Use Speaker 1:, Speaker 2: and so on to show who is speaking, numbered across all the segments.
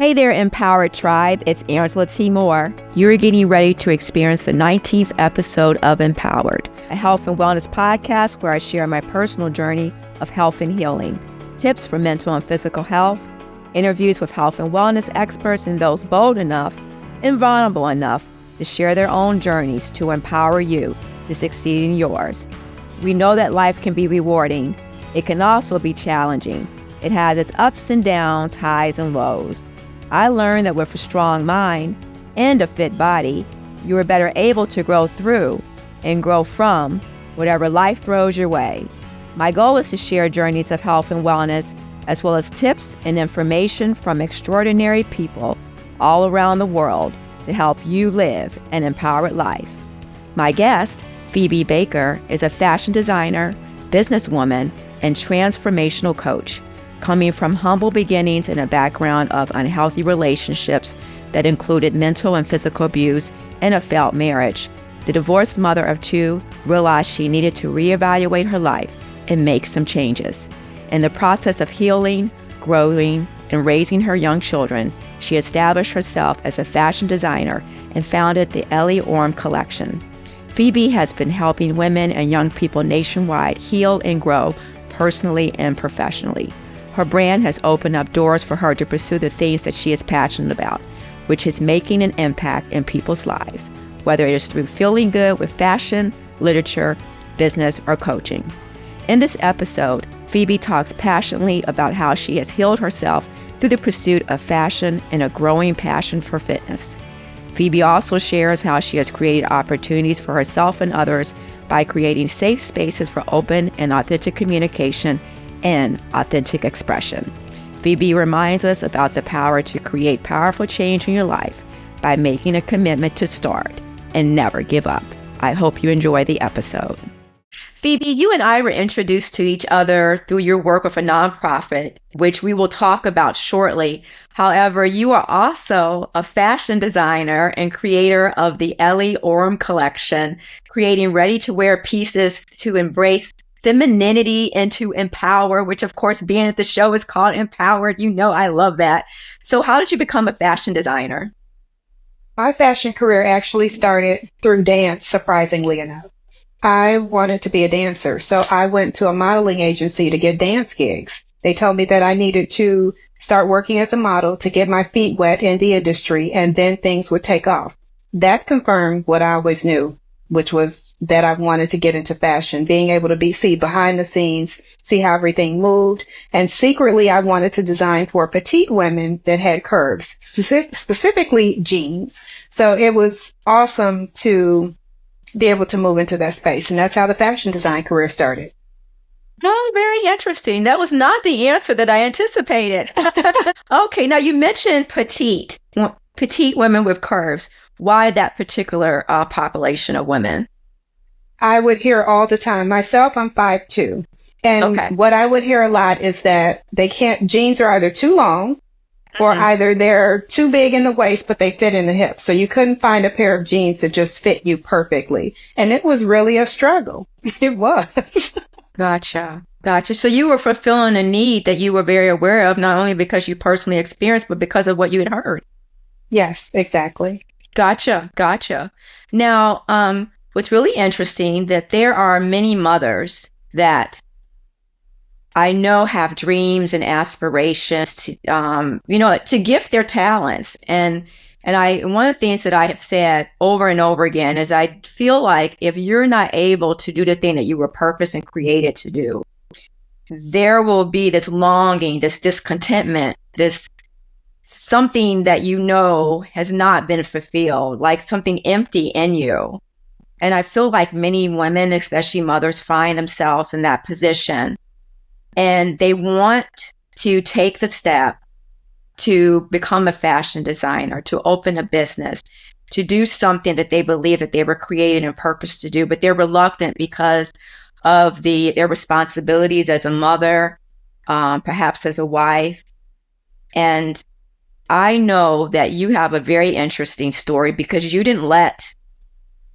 Speaker 1: Hey there, Empowered Tribe. It's Angela T. Moore. You're getting ready to experience the 19th episode of Empowered, a health and wellness podcast where I share my personal journey of health and healing, tips for mental and physical health, interviews with health and wellness experts and those bold enough and vulnerable enough to share their own journeys to empower you to succeed in yours. We know that life can be rewarding. It can also be challenging. It has its ups and downs, highs and lows. I learned that with a strong mind and a fit body, you are better able to grow through and grow from whatever life throws your way. My goal is to share journeys of health and wellness, as well as tips and information from extraordinary people all around the world to help you live an empowered life. My guest, Phoebe Baker, is a fashion designer, businesswoman, and transformational coach. Coming from humble beginnings and a background of unhealthy relationships that included mental and physical abuse and a failed marriage, the divorced mother of two realized she needed to reevaluate her life and make some changes. In the process of healing, growing, and raising her young children, she established herself as a fashion designer and founded the Elley Orem Collection. Phoebe has been helping women and young people nationwide heal and grow personally and professionally. Her brand has opened up doors for her to pursue the things that she is passionate about, which is making an impact in people's lives, whether it is through feeling good with fashion, literature, business, or coaching. In this episode, Phoebe talks passionately about how she has healed herself through the pursuit of fashion and a growing passion for fitness. Phoebe also shares how she has created opportunities for herself and others by creating safe spaces for open and authentic communication and authentic expression. Phoebe reminds us about the power to create powerful change in your life by making a commitment to start and never give up. I hope you enjoy the episode. Phoebe, you and I were introduced to each other through your work with a nonprofit, which we will talk about shortly. However, you are also a fashion designer and creator of the Elley Orem Collection, creating ready-to-wear pieces to embrace femininity and to empower, which of course being at the show is called Empowered. You know I love that. So how did you become a fashion designer?
Speaker 2: My fashion career actually started through dance, surprisingly enough. I wanted to be a dancer, so I went to a modeling agency to get dance gigs. They told me that I needed to start working as a model to get my feet wet in the industry, and then things would take off. That confirmed what I always knew, which was that I wanted to get into fashion, being able to see behind the scenes, see how everything moved. And secretly, I wanted to design for petite women that had curves, specifically jeans. So it was awesome to be able to move into that space. And that's how the fashion design career started.
Speaker 1: Oh, very interesting. That was not the answer that I anticipated. Okay, now you mentioned petite women with curves. Why that particular population of women?
Speaker 2: I would hear all the time. Myself, I'm 5'2". And What I would hear a lot is that jeans are either too long or either they're too big in the waist, but they fit in the hips. So you couldn't find a pair of jeans that just fit you perfectly. And it was really a struggle. It was.
Speaker 1: Gotcha. So you were fulfilling a need that you were very aware of, not only because you personally experienced, but because of what you had heard.
Speaker 2: Yes, exactly.
Speaker 1: Gotcha. Now, what's really interesting that there are many mothers that I know have dreams and aspirations to, to gift their talents. And one of the things that I have said over and over again is I feel like if you're not able to do the thing that you were purposed and created to do, there will be this longing, this discontentment, this something that you know has not been fulfilled, like something empty in you. And I feel like many women, especially mothers, find themselves in that position. And they want to take the step to become a fashion designer, to open a business, to do something that they believe that they were created and purposed to do, but they're reluctant because of their responsibilities as a mother, perhaps as a wife. And I know that you have a very interesting story because you didn't let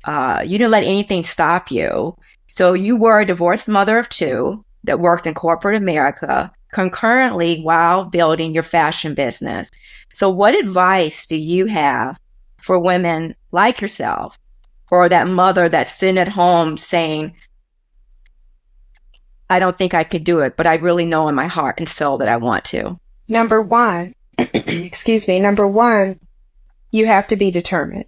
Speaker 1: anything stop you. So you were a divorced mother of two that worked in corporate America. concurrently while building your fashion business. So what advice do you have for women like yourself, or that mother that's sitting at home saying, I don't think I could do it, but I really know in my heart and soul that I want to?
Speaker 2: Number one, number one, you have to be determined.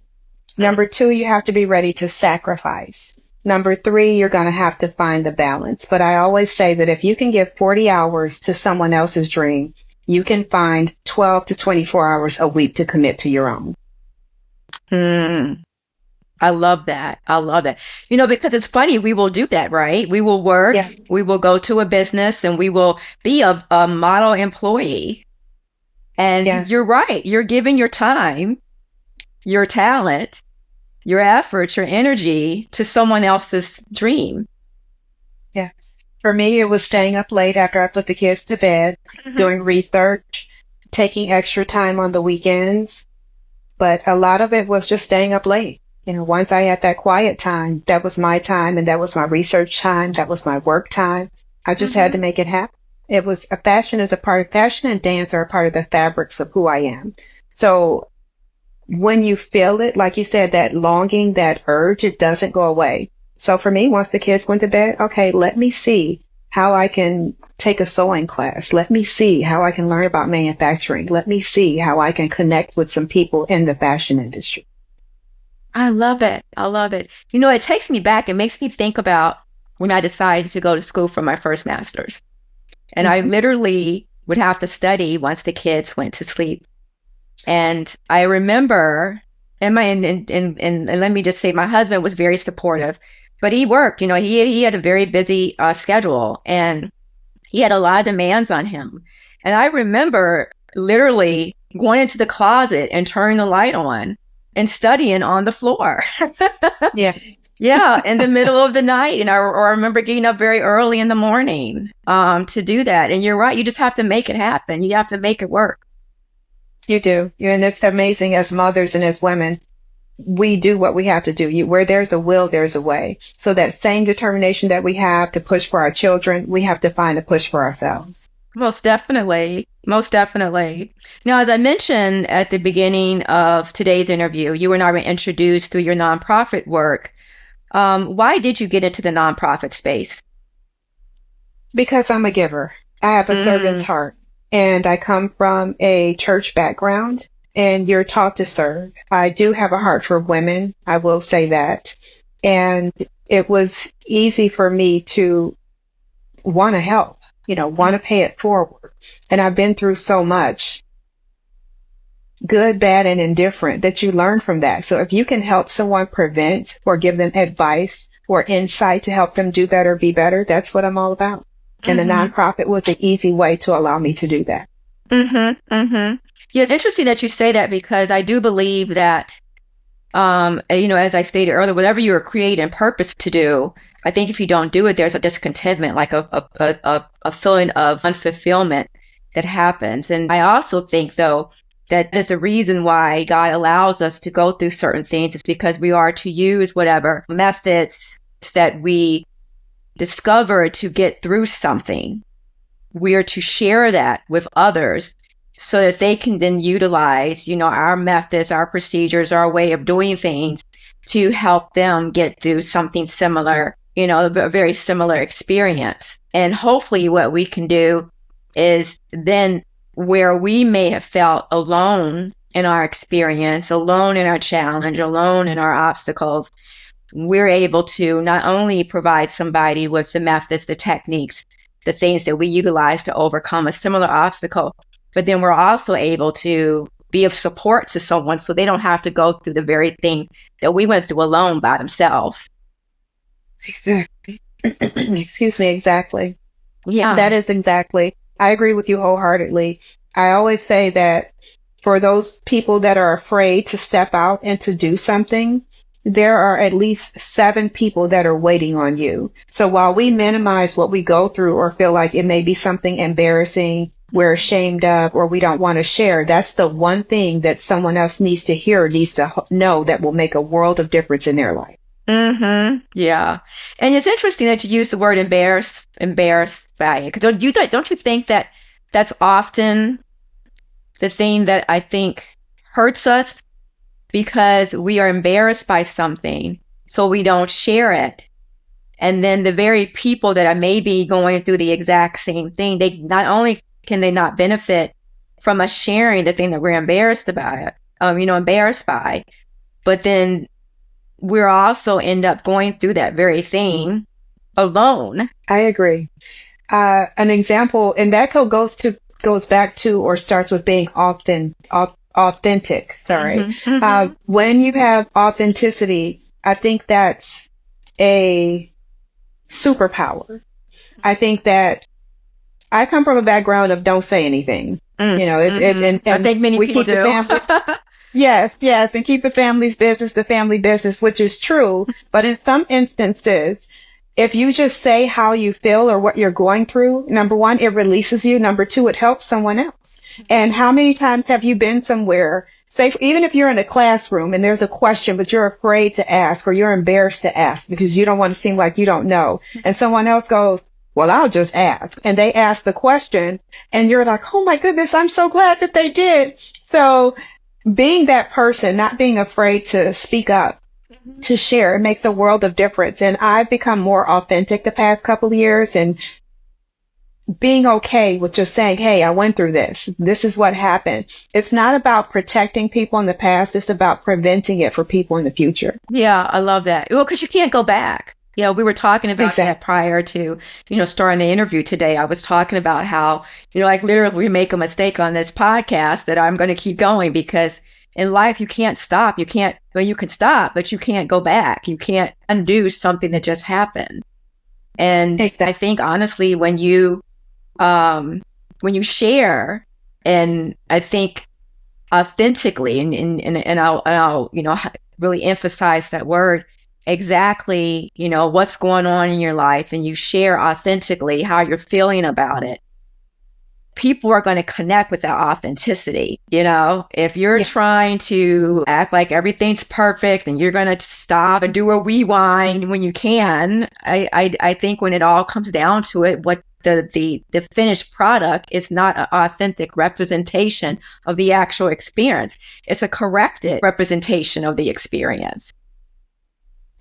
Speaker 2: Number two, you have to be ready to sacrifice. Number three, you're going to have to find the balance. But I always say that if you can give 40 hours to someone else's dream, you can find 12 to 24 hours a week to commit to your own.
Speaker 1: I love that. I love that. Because it's funny, we will do that, right? We will work, we will go to a business, and we will be a model employee. And you're right. You're giving your time, your talent, your effort, your energy to someone else's dream.
Speaker 2: Yes. For me, it was staying up late after I put the kids to bed, doing research, taking extra time on the weekends. But a lot of it was just staying up late. Once I had that quiet time, that was my time, and that was my research time. That was my work time. I just had to make it happen. Fashion and dance are a part of the fabrics of who I am. So when you feel it, like you said, that longing, that urge, it doesn't go away. So for me, once the kids went to bed, okay, let me see how I can take a sewing class. Let me see how I can learn about manufacturing. Let me see how I can connect with some people in the fashion industry.
Speaker 1: I love it. I love it. It takes me back. It makes me think about when I decided to go to school for my first master's. And I literally would have to study once the kids went to sleep. And I remember, and let me just say, my husband was very supportive, but he worked. He had a very busy schedule, and he had a lot of demands on him. And I remember literally going into the closet and turning the light on and studying on the floor. Yeah, in the middle of the night. And I remember getting up very early in the morning to do that. And you're right, you just have to make it happen. You have to make it work.
Speaker 2: You do. And it's amazing, as mothers and as women, we do what we have to do. Where there's a will, there's a way. So that same determination that we have to push for our children, we have to find a push for ourselves.
Speaker 1: Most definitely. Most definitely. Now, as I mentioned at the beginning of today's interview, you and I were introduced through your nonprofit work. Why did you get into the nonprofit space?
Speaker 2: Because I'm a giver. I have a servant's heart, and I come from a church background, and you're taught to serve. I do have a heart for women. I will say that. And it was easy for me to want to help, want to pay it forward. And I've been through so much, good, bad, and indifferent, that you learn from that. So if you can help someone prevent or give them advice or insight to help them do better, be better, that's what I'm all about. And the nonprofit was an easy way to allow me to do that.
Speaker 1: Yeah, it's interesting that you say that, because I do believe that, as I stated earlier, whatever you are creating purpose to do, I think if you don't do it, there's a discontentment, like a feeling of unfulfillment that happens. And I also think, though, that is the reason why God allows us to go through certain things, is because we are to use whatever methods that we discover to get through something. We are to share that with others so that they can then utilize, our methods, our procedures, our way of doing things to help them get through something similar, a very similar experience. And hopefully what we can do is then, where we may have felt alone in our experience, alone in our challenge, alone in our obstacles, we're able to not only provide somebody with the methods, the techniques, the things that we utilize to overcome a similar obstacle, but then we're also able to be of support to someone so they don't have to go through the very thing that we went through alone by themselves.
Speaker 2: Exactly. Excuse me, exactly.
Speaker 1: Yeah.
Speaker 2: That is exactly. I agree with you wholeheartedly. I always say that for those people that are afraid to step out and to do something, there are at least 7 people that are waiting on you. So while we minimize what we go through or feel like it may be something embarrassing, we're ashamed of, or we don't want to share, that's the one thing that someone else needs to hear, needs to know, that will make a world of difference in their life.
Speaker 1: Mm-hmm. Yeah. And it's interesting that you use the word embarrassed by it. Because don't you think that that's often the thing that I think hurts us, because we are embarrassed by something, so we don't share it. And then the very people that are maybe going through the exact same thing, they not only can they not benefit from us sharing the thing that we're embarrassed about, embarrassed by, but then we're also end up going through that very thing alone.
Speaker 2: I agree. An example, and that goes back to or starts with being authentic. Sorry.
Speaker 1: Mm-hmm, mm-hmm.
Speaker 2: When you have authenticity, I think that's a superpower. I think that I come from a background of don't say anything.
Speaker 1: Mm-hmm. I think many
Speaker 2: we
Speaker 1: people
Speaker 2: keep the
Speaker 1: do.
Speaker 2: family. Yes, and keep the family's business the family business, which is true. But in some instances, if you just say how you feel or what you're going through, number one, it releases you. Number two, it helps someone else. And how many times have you been somewhere, say, even if you're in a classroom and there's a question, but you're afraid to ask or you're embarrassed to ask because you don't want to seem like you don't know. And someone else goes, well, I'll just ask. And they ask the question and you're like, oh my goodness, I'm so glad that they did. So being that person, not being afraid to speak up, to share, it makes a world of difference. And I've become more authentic the past couple of years and being okay with just saying, hey, I went through this. This is what happened. It's not about protecting people in the past. It's about preventing it for people in the future.
Speaker 1: Yeah, I love that. Well, because you can't go back. We were talking about that prior to, starting the interview today. I was talking about how, like literally we make a mistake on this podcast that I'm going to keep going, because in life you can't stop. You can stop, but you can't go back. You can't undo something that just happened. And I think honestly, when you share, and I think authentically, and I'll really emphasize that word, exactly, what's going on in your life, and you share authentically how you're feeling about it, people are going to connect with that authenticity. If you're trying to act like everything's perfect and you're going to stop and do a rewind when you can, I think when it all comes down to it, what the finished product is not an authentic representation of the actual experience. It's a corrected representation of the experience.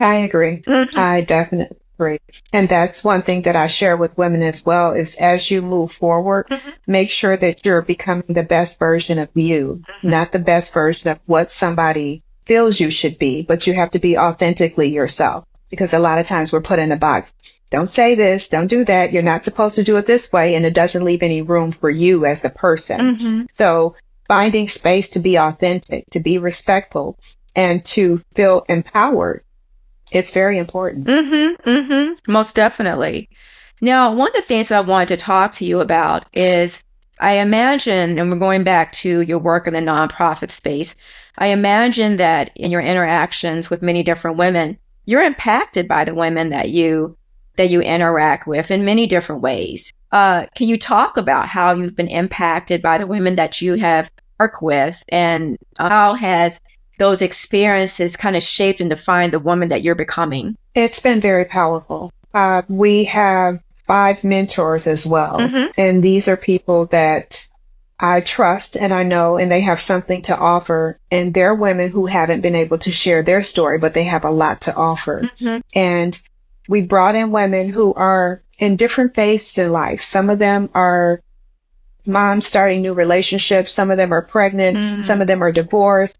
Speaker 2: I agree.
Speaker 1: Mm-hmm.
Speaker 2: I definitely agree. And that's one thing that I share with women as well, is as you move forward, make sure that you're becoming the best version of you, not the best version of what somebody feels you should be, but you have to be authentically yourself, because a lot of times we're put in a box. Don't say this, don't do that. You're not supposed to do it this way. And it doesn't leave any room for you as the person. So finding space to be authentic, to be respectful, and to feel empowered, it's very important.
Speaker 1: Most definitely. Now, one of the things that I wanted to talk to you about is, I imagine, and we're going back to your work in the nonprofit space, I imagine that in your interactions with many different women, you're impacted by the women that you interact with in many different ways. Can you talk about how you've been impacted by the women that you have worked with, and how has those experiences kind of shaped and defined the woman that you're becoming?
Speaker 2: It's been very powerful. We have 5 mentors as well. And these are people that I trust and I know, and they have something to offer. And they're women who haven't been able to share their story, but they have a lot to offer. And we brought in women who are in different phases in life. Some of them are moms starting new relationships. Some of them are pregnant. Some of them are divorced.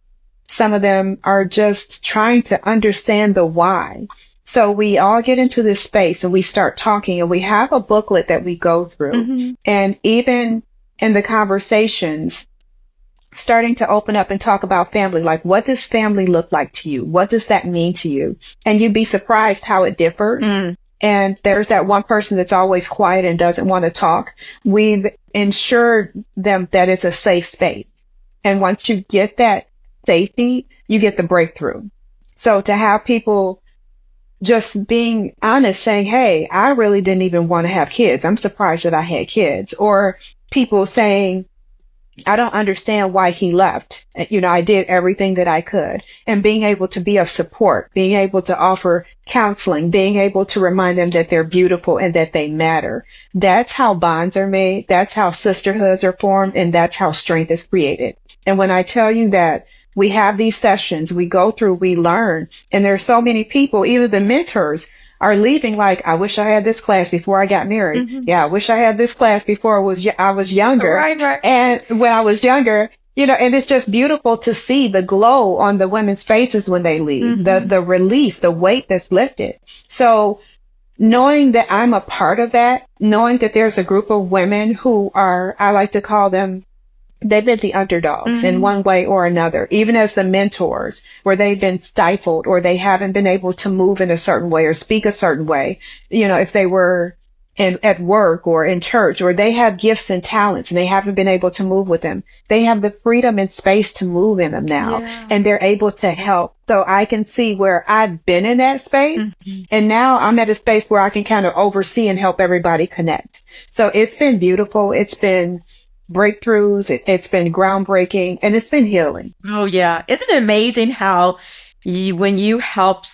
Speaker 2: Some of them are just trying to understand the why. So we all get into this space and we start talking, and we have a booklet that we go through. And even in the conversations, starting to open up and talk about family, like, what does family look like to you? What does that mean to you? And you'd be surprised how it differs. And there's that one person that's always quiet and doesn't want to talk. We've ensured them that it's a safe space. And once you get that safety, you get the breakthrough. So to have people just being honest, saying, hey, I really didn't even want to have kids. I'm surprised that I had kids. Or people saying, I don't understand why he left. I did everything that I could, and being able to be of support, being able to offer counseling, being able to remind them that they're beautiful and that they matter. That's how bonds are made. That's how sisterhoods are formed. And that's how strength is created. And when I tell you that we have these sessions, we go through, we learn, and there's so many people, even the mentors, are leaving like, I wish I had this class before I got married. Mm-hmm. Yeah, I wish I had this class before I was younger.
Speaker 1: Right.
Speaker 2: And when I was younger, and it's just beautiful to see the glow on the women's faces when they leave, mm-hmm. the relief, the weight that's lifted. So knowing that I'm a part of that, knowing that there's a group of women who are, I like to call them, they've been the underdogs mm-hmm. in one way or another, even as the mentors, where they've been stifled or they haven't been able to move in a certain way or speak a certain way. If they were at work or in church, or they have gifts and talents and they haven't been able to move with them, they have the freedom and space to move in them now, and they're able to help. So I can see where I've been in that space, mm-hmm. and now I'm at a space where I can kind of oversee and help everybody connect. So it's been beautiful. It's been breakthroughs. It's been groundbreaking, and it's been healing.
Speaker 1: Oh yeah. Isn't it amazing how when you help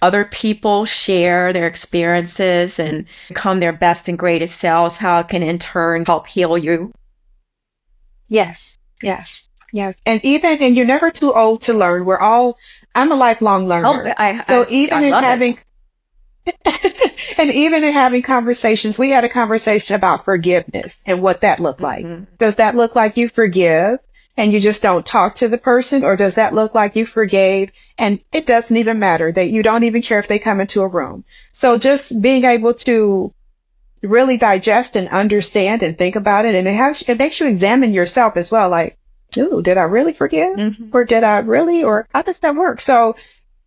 Speaker 1: other people share their experiences and become their best and greatest selves, how it can in turn help heal you?
Speaker 2: Yes. And you're never too old to learn. I'm a lifelong learner. And even in having conversations, we had a conversation about forgiveness and what that looked like. Mm-hmm. Does that look like you forgive and you just don't talk to the person? Or does that look like you forgave and it doesn't even matter, that you don't even care if they come into a room? So just being able to really digest and understand and think about it. And it makes you examine yourself as well. Like, ooh, did I really forgive? Mm-hmm. Or did I really? Or how does that work? So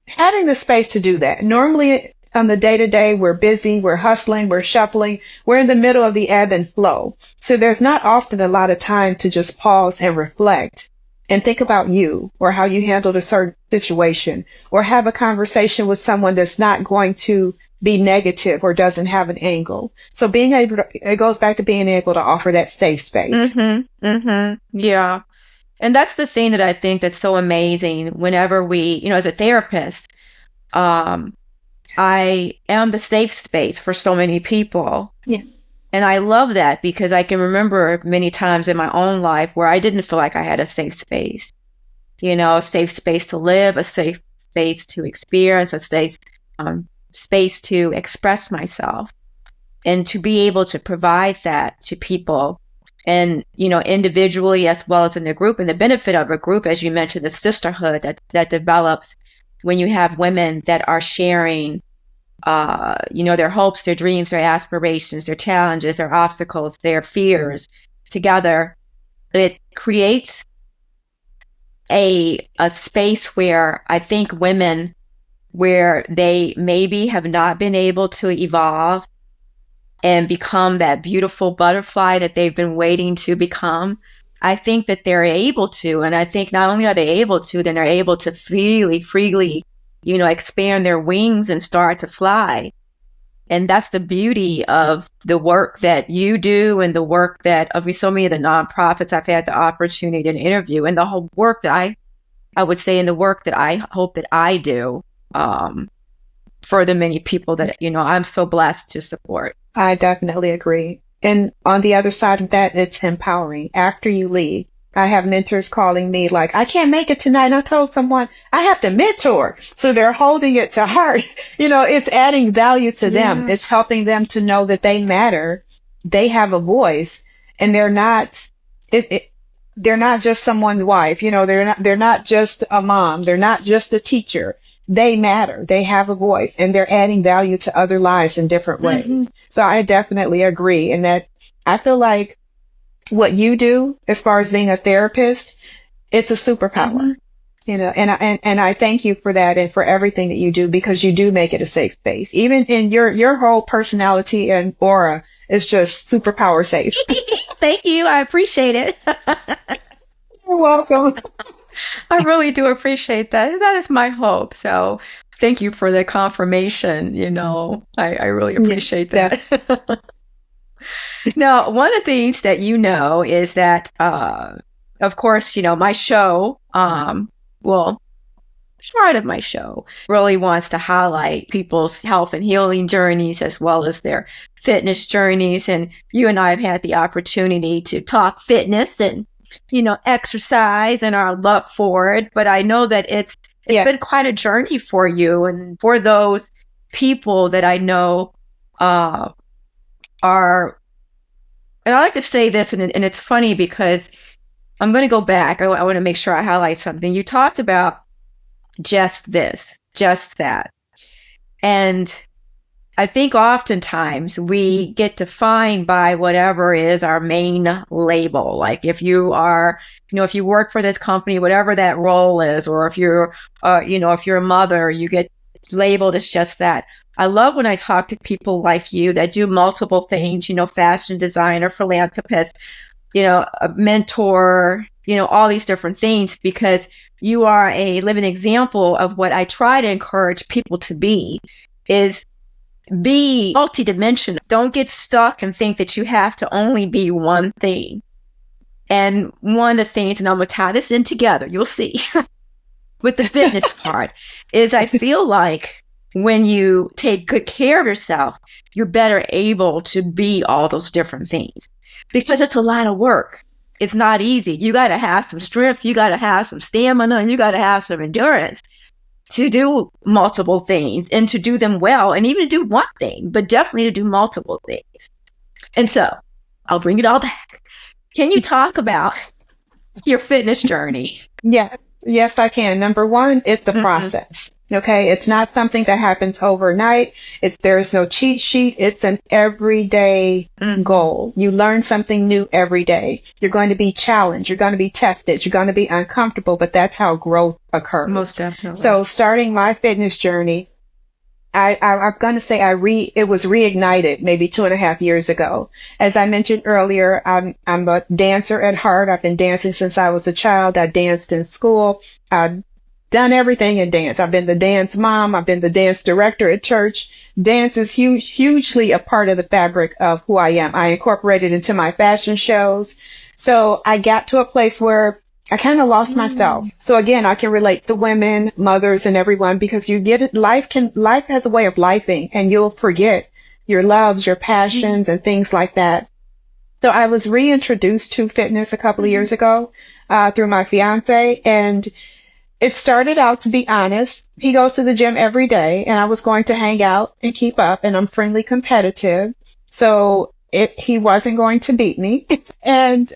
Speaker 2: having the space to do that. Normally, on the day-to-day, we're busy, we're hustling, we're shuffling, we're in the middle of the ebb and flow. So there's not often a lot of time to just pause and reflect and think about you or how you handled a certain situation, or have a conversation with someone that's not going to be negative or doesn't have an angle. So it goes back to being able to offer that safe space.
Speaker 1: Mm-hmm. Mm-hmm. Yeah. And that's the thing that I think that's so amazing whenever we, as a therapist, I am the safe space for so many people.
Speaker 2: Yeah.
Speaker 1: And I love that because I can remember many times in my own life where I didn't feel like I had a safe space, a safe space to live, a safe space to experience, a safe space to express myself, and to be able to provide that to people. And, individually as well as in a group. And the benefit of a group, as you mentioned, the sisterhood that develops when you have women that are sharing, their hopes, their dreams, their aspirations, their challenges, their obstacles, their fears together. It creates a space where I think women, where they maybe have not been able to evolve and become that beautiful butterfly that they've been waiting to become, I think that they're able to. And I think not only are they able to, then they're able to freely, expand their wings and start to fly. And that's the beauty of the work that you do and the work that of so many of the nonprofits I've had the opportunity to interview, and the whole work that I would say, and the work that I hope that I do for the many people that, I'm so blessed to support.
Speaker 2: I definitely agree. And on the other side of that, it's empowering. After you leave, I have mentors calling me like, I can't make it tonight. And I told someone I have to mentor. So they're holding it to heart. It's adding value to them. It's helping them to know that they matter. They have a voice, and they're not just someone's wife. They're not just a mom. They're not just a teacher. They matter. They have a voice, and they're adding value to other lives in different ways. Mm-hmm. So I definitely agree in that. I feel like what you do as far as being a therapist, it's a superpower, and I thank you for that and for everything that you do, because you do make it a safe space. Even in your whole personality and aura is just superpower safe.
Speaker 1: Thank you. I appreciate it.
Speaker 2: You're welcome.
Speaker 1: I really do appreciate that. That is my hope. So thank you for the confirmation. I really appreciate that. Now, one of the things that is that of course, my show, well, part of my show really wants to highlight people's health and healing journeys as well as their fitness journeys. And you and I have had the opportunity to talk fitness and, exercise and our love for it. But I know that it's been quite a journey for you and for those people that I know are, and I like to say this, and it's funny because I'm going to go back. I want to make sure I highlight something. You talked about just this, just that. And I think oftentimes we get defined by whatever is our main label. Like if you are, if you work for this company, whatever that role is, or if you're, if you're a mother, you get labeled as just that. I love when I talk to people like you that do multiple things, fashion designer, philanthropist, a mentor, all these different things, because you are a living example of what I try to encourage people to be, is be multidimensional. Don't get stuck and think that you have to only be one thing. And one of the things, and I'm going to tie this in together, you'll see, with the fitness part, is I feel like when you take good care of yourself, you're better able to be all those different things, because it's a lot of work. It's not easy. You got to have some strength. You got to have some stamina, and you got to have some endurance to do multiple things and to do them well, and even to do one thing, but definitely to do multiple things. And so I'll bring it all back. Can you talk about your fitness journey?
Speaker 2: Yeah. Yes, I can. Number one, it's the process. Okay. It's not something that happens overnight. There's no cheat sheet. It's an everyday goal. You learn something new every day. You're going to be challenged. You're going to be tested. You're going to be uncomfortable, but that's how growth occurs.
Speaker 1: Most definitely.
Speaker 2: So starting my fitness journey, I'm going to say it was reignited maybe 2.5 years ago. As I mentioned earlier, I'm a dancer at heart. I've been dancing since I was a child. I danced in school. I've done everything in dance. I've been the dance mom. I've been the dance director at church. Dance is hugely a part of the fabric of who I am. I incorporated into my fashion shows. So I got to a place where I kind of lost myself. So again, I can relate to women, mothers, and everyone, because you get it. Life has a way of lifing, and you'll forget your loves, your passions, and things like that. So I was reintroduced to fitness a couple of years ago, through my fiance, and it started out, to be honest, he goes to the gym every day, and I was going to hang out and keep up, and I'm friendly competitive. So he wasn't going to beat me. And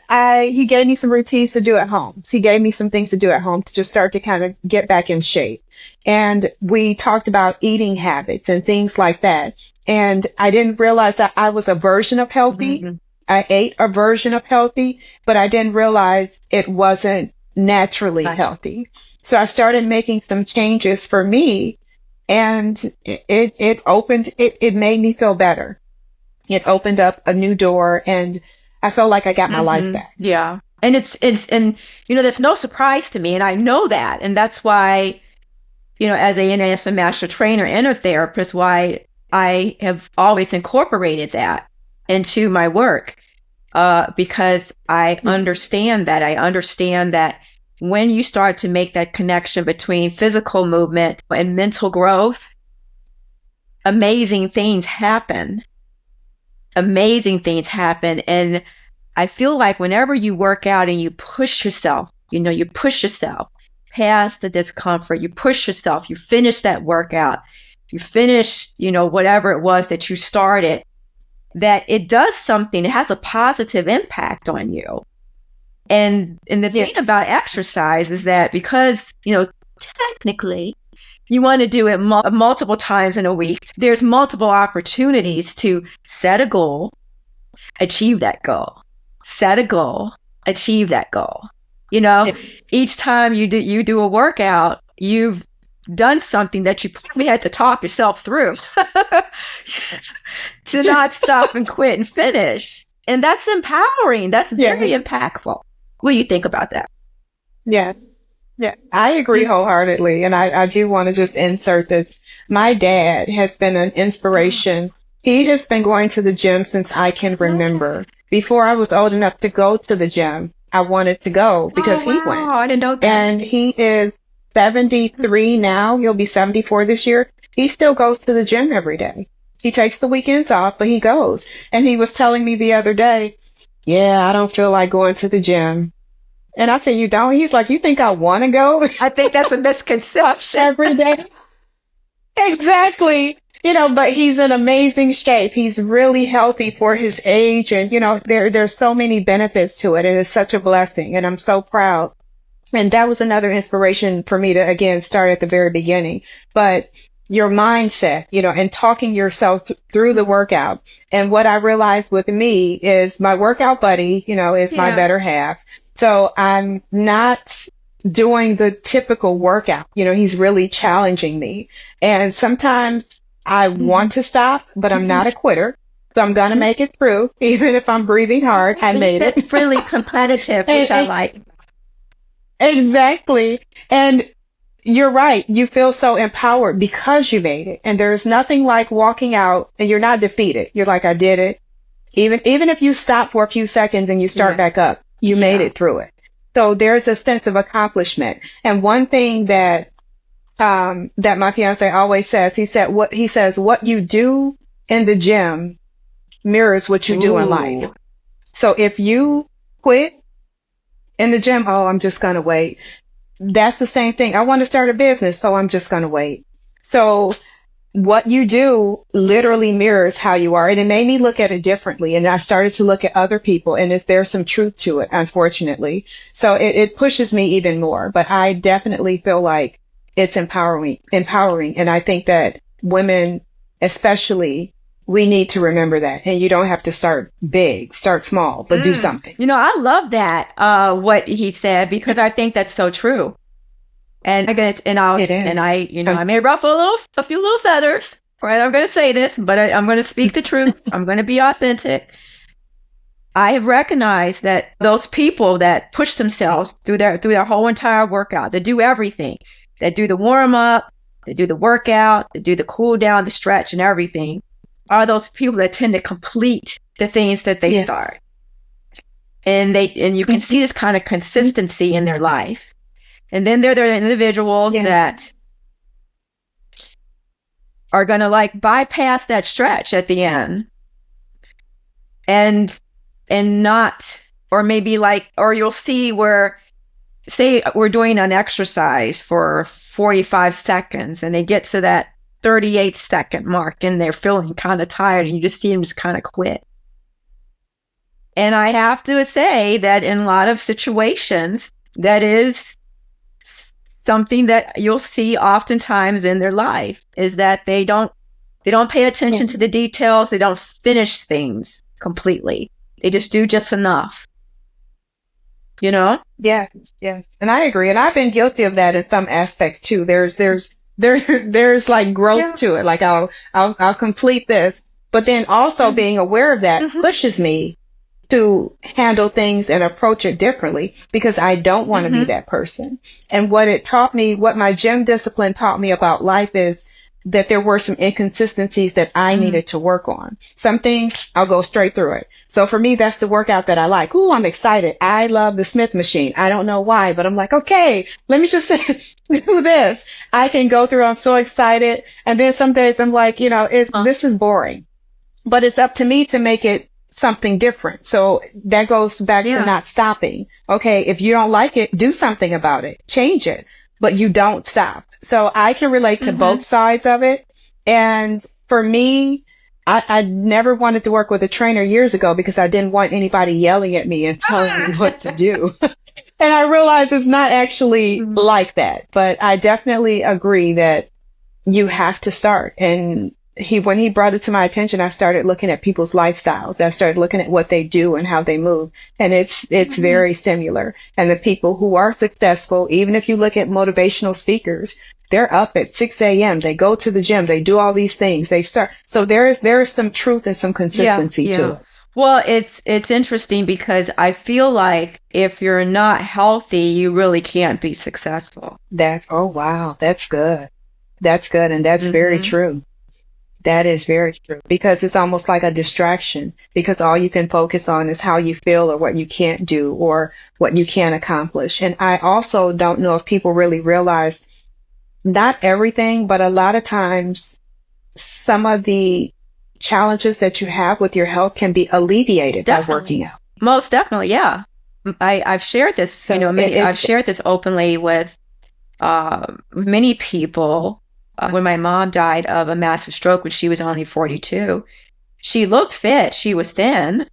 Speaker 2: he gave me some routines to do at home. So he gave me some things to do at home to just start to kind of get back in shape. And we talked about eating habits and things like that. And I didn't realize that I was a version of healthy. I ate a version of healthy, but I didn't realize it wasn't naturally healthy. So I started making some changes for me, and it made me feel better. It opened up a new door, and I felt like I got my life back.
Speaker 1: Yeah. And there's no surprise to me. And I know that. And that's why, as a master trainer and a therapist, why I have always incorporated that into my work, because I understand that. I understand that when you start to make that connection between physical movement and mental growth, amazing things happen. Amazing things happen. And I feel like whenever you work out and you push yourself, you push yourself past the discomfort, you push yourself, you finish that workout, you finish, whatever it was that you started, that it does something, it has a positive impact on you. And the thing about exercise is that because, technically, you want to do it multiple times in a week, there's multiple opportunities to set a goal, achieve that goal, set a goal, achieve that goal. Each time you do a workout, you've done something that you probably had to talk yourself through to not stop and quit and finish. And that's empowering. That's very impactful. What do you think about that?
Speaker 2: Yeah. Yeah, I agree wholeheartedly. And I do want to just insert this. My dad has been an inspiration. He has been going to the gym since I can remember. Before I was old enough to go to the gym, I wanted to go because he went.
Speaker 1: I didn't know that.
Speaker 2: And he is 73 now. He'll be 74 this year. He still goes to the gym every day. He takes the weekends off, but he goes. And he was telling me the other day, yeah, I don't feel like going to the gym. And I said, you don't? He's like, you think I want to go?
Speaker 1: I think that's a misconception.
Speaker 2: Every day. Exactly. But he's in amazing shape. He's really healthy for his age. And, there's so many benefits to it. And it's such a blessing. And I'm so proud. And that was another inspiration for me to, again, start at the very beginning. But your mindset, and talking yourself through the workout. And what I realized with me is my workout buddy, is my better half. So I'm not doing the typical workout. He's really challenging me. And sometimes I want to stop, but I'm not a quitter. So I'm going to make it through. Even if I'm breathing hard, I made it.
Speaker 1: Really competitive, which I like.
Speaker 2: Exactly. And you're right. You feel so empowered because you made it. And there's nothing like walking out and you're not defeated. You're like, I did it. Even if you stop for a few seconds and you start back up, you made it through it. So there's a sense of accomplishment. And one thing that my fiance always says, he says, what you do in the gym mirrors what you do in life. So if you quit in the gym, oh, I'm just going to wait. That's the same thing. I want to start a business. Oh, I'm just going to wait. So what you do literally mirrors how you are. And it made me look at it differently. And I started to look at other people, and there's some truth to it, unfortunately. So it pushes me even more. But I definitely feel like it's empowering. And I think that women, especially, we need to remember that. And you don't have to start big, start small, but do something.
Speaker 1: I love that, what he said, because I think that's so true. And I may ruffle a few little feathers, right? I'm going to say this, but I'm going to speak the truth. I'm going to be authentic. I have recognized that those people that push themselves through their whole entire workout, they do everything. They do the warm up, they do the workout, they do the cool down, the stretch and everything, are those people that tend to complete the things that they start. And you can see this kind of consistency in their life. And then there are individuals that are going to bypass that stretch at the end and not, or maybe or you'll see where, say we're doing an exercise for 45 seconds and they get to that 38-second mark and they're feeling kind of tired and you just see them just kind of quit. And I have to say that in a lot of situations, that is something that you'll see oftentimes in their life, is that they don't pay attention to the details. They don't finish things completely. They just do just enough.
Speaker 2: Yeah. And I agree. And I've been guilty of that in some aspects too. There's growth to it. I'll complete this, but then also being aware of that pushes me to handle things and approach it differently, because I don't want to be that person. And what my gym discipline taught me about life is that there were some inconsistencies that I needed to work on. Some things I'll go straight through it. So for me, that's the workout that I like. Ooh, I'm excited. I love the Smith machine. I don't know why, but I'm like, okay, let me just do this. I can go through. I'm so excited. And then some days I'm like, this is boring, but it's up to me to make it something different. So that goes back to not stopping. Okay, if you don't like it, do something about it, change it, but you don't stop. So I can relate to both sides of it. And for me, I never wanted to work with a trainer years ago because I didn't want anybody yelling at me and telling me what to do. And I realized it's not actually like that, but I definitely agree that you have to start. And when he brought it to my attention, I started looking at people's lifestyles. I started looking at what they do and how they move. And it's very similar. And the people who are successful, even if you look at motivational speakers, they're up at 6 a.m. They go to the gym. They do all these things. So there is some truth and some consistency to it.
Speaker 1: Well, it's interesting because I feel like if you're not healthy, you really can't be successful.
Speaker 2: Oh wow. That's good. That's good. And that's very true. That is very true, because it's almost like a distraction, because all you can focus on is how you feel or what you can't do or what you can't accomplish. And I also don't know if people really realize, not everything, but a lot of times some of the challenges that you have with your health can be alleviated by working out.
Speaker 1: Most definitely, yeah. I've shared this,
Speaker 2: So
Speaker 1: I've shared this openly with many people. When my mom died of a massive stroke when she was only 42, she looked fit. She was thin,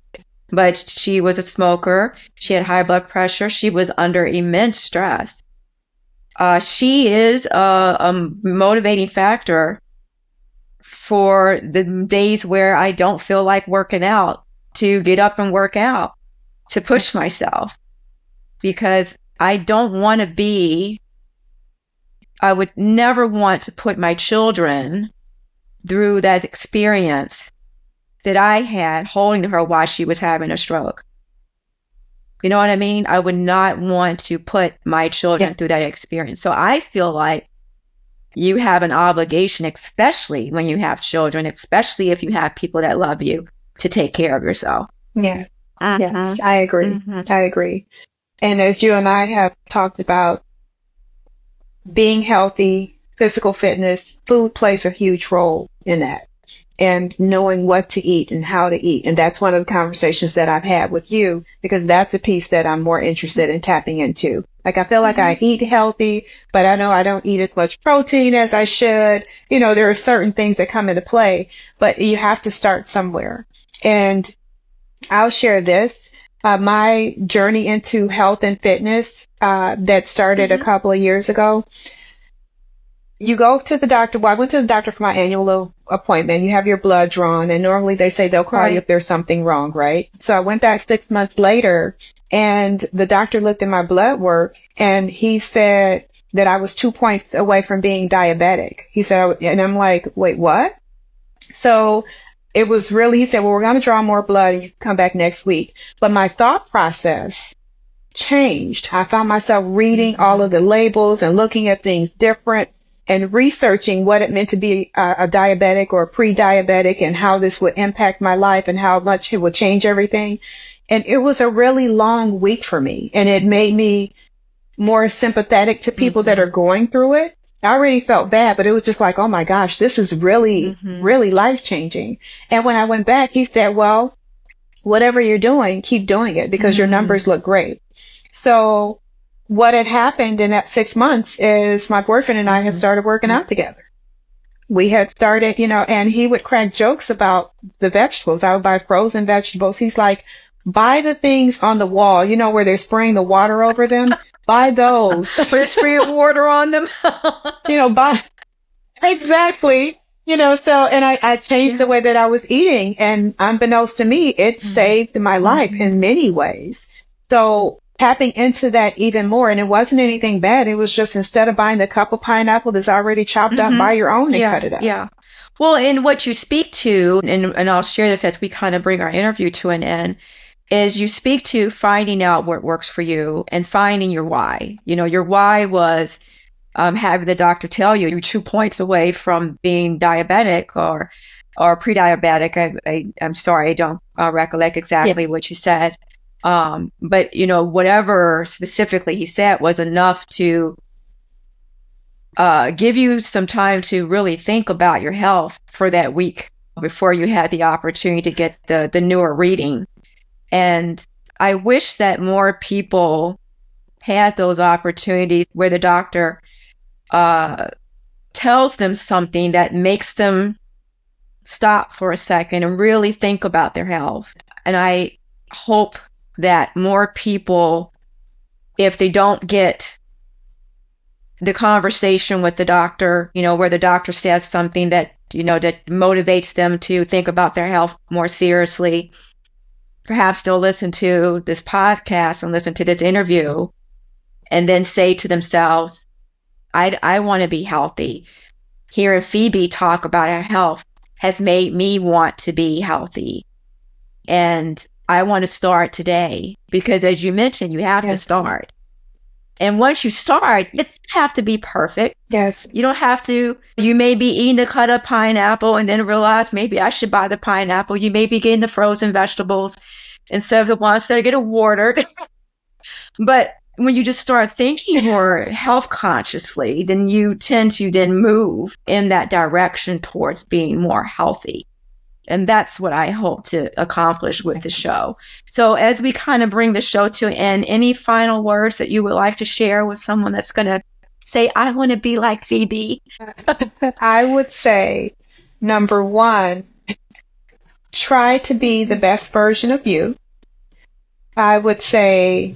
Speaker 1: but she was a smoker. She had high blood pressure. She was under immense stress. She is a motivating factor for the days where I don't feel like working out, to get up and work out, to push myself, because I don't want to be, I would never want to put my children through that experience that I had holding her while she was having a stroke. You know what I mean? I would not want to put my children through that experience. So I feel like you have an obligation, especially when you have children, especially if you have people that love you, to take care of yourself.
Speaker 2: Yeah. Yes, I agree. I agree. And as you and I have talked about, being healthy, physical fitness, food plays a huge role in that, and knowing what to eat and how to eat. And that's one of the conversations that I've had with you, because that's a piece that I'm more interested in tapping into. Like, I feel like I eat healthy, but I know I don't eat as much protein as I should. You know, there are certain things that come into play, but you have to start somewhere. And I'll share this. My journey into health and fitness that started a couple of years ago. You go to the doctor. Well, I went to the doctor for my annual appointment. You have your blood drawn, and normally they say they'll call you if there's something wrong, right? So I went back 6 months later, and the doctor looked at my blood work, and he said that I was 2 points away from being diabetic. He said, and I'm like, wait, what? So it was really, he said, well, we're going to draw more blood and you can come back next week. But my thought process changed. I found myself reading all of the labels and looking at things different and researching what it meant to be a diabetic or pre-diabetic, and how this would impact my life and how much it would change everything. And it was a really long week for me, and it made me more sympathetic to people that are going through it. I already felt bad, but it was just like, oh my gosh, this is really, really life-changing. And when I went back, he said, well, whatever you're doing, keep doing it, because your numbers look great. So what had happened in that 6 months is my boyfriend and I had started working out together. We had started, you know, and he would crack jokes about the vegetables. I would buy frozen vegetables. He's like, buy the things on the wall, you know, where they're spraying the water over them. Buy those.
Speaker 1: They're spraying water on them.
Speaker 2: You know, buy. Exactly. You know, so, and I changed the way that I was eating, and unbeknownst to me, it saved my life in many ways. So tapping into that even more, and it wasn't anything bad. It was just, instead of buying the cup of pineapple that's already chopped up, buy your own and cut it up.
Speaker 1: Yeah. Well, and what you speak to, and I'll share this as we kind of bring our interview to an end, is you speak to finding out what works for you and finding your why. You know, your why was having the doctor tell you you're 2 points away from being diabetic or pre-diabetic. I'm sorry, I don't recollect exactly what you said. But, you know, whatever specifically he said was enough to give you some time to really think about your health for that week before you had the opportunity to get the newer reading. And I wish that more people had those opportunities where the doctor tells them something that makes them stop for a second and really think about their health. And I hope that more people, if they don't get the conversation with the doctor, you know, where the doctor says something that, you know, that motivates them to think about their health more seriously, perhaps they'll listen to this podcast and listen to this interview and then say to themselves, I want to be healthy. Hearing Phoebe talk about her health has made me want to be healthy. And I want to start today, because as you mentioned, you have to start. And once you start, you don't have to be perfect.
Speaker 2: Yes.
Speaker 1: You don't have to. You may be eating a cut up pineapple and then realize maybe I should buy the pineapple. You may be getting the frozen vegetables instead of the ones that get watered. But when you just start thinking more health consciously, then you tend to then move in that direction towards being more healthy. And that's what I hope to accomplish with the show. So as we kind of bring the show to an end, any final words that you would like to share with someone that's going to say, I want to be like Phoebe?
Speaker 2: I would say, number one, try to be the best version of you. I would say,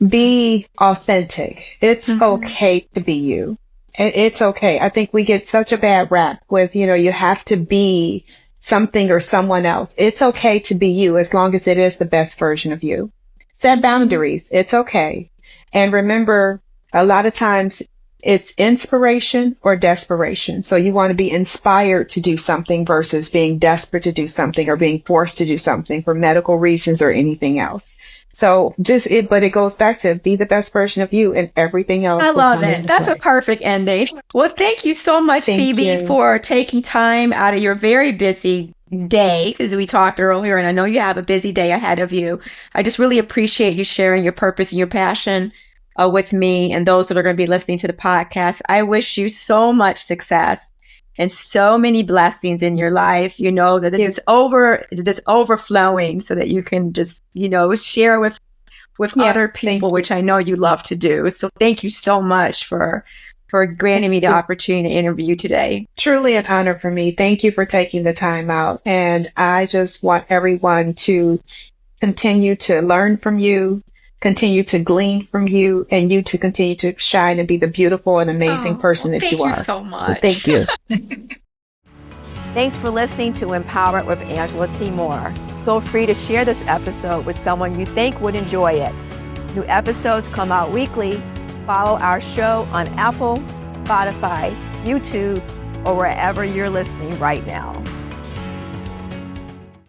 Speaker 2: be authentic. It's okay to be you. It's okay. I think we get such a bad rap with, you have to be something or someone else. It's okay to be you as long as it is the best version of you. Set boundaries. It's okay. And remember, a lot of times it's inspiration or desperation. So you want to be inspired to do something versus being desperate to do something or being forced to do something for medical reasons or anything else. So but it goes back to be the best version of you, and everything else.
Speaker 1: I love it. That's a perfect ending. Well, thank you so much, Phoebe, for taking time out of your very busy day, because we talked earlier, and I know you have a busy day ahead of you. I just really appreciate you sharing your purpose and your passion with me and those that are going to be listening to the podcast. I wish you so much success and so many blessings in your life, that it's just overflowing so that you can just, share with other people, which I know you love to do. So thank you so much for granting me the opportunity to interview you today.
Speaker 2: Truly an honor for me. Thank you for taking the time out. And I just want everyone to continue to learn from you, continue to glean from you, and you to continue to shine and be the beautiful and amazing person that you are.
Speaker 1: Thank you so much.
Speaker 2: Thank you.
Speaker 1: Thanks for listening to Empower It with Angela T. Moore. Feel free to share this episode with someone you think would enjoy it. New episodes come out weekly. Follow our show on Apple, Spotify, YouTube, or wherever you're listening right now.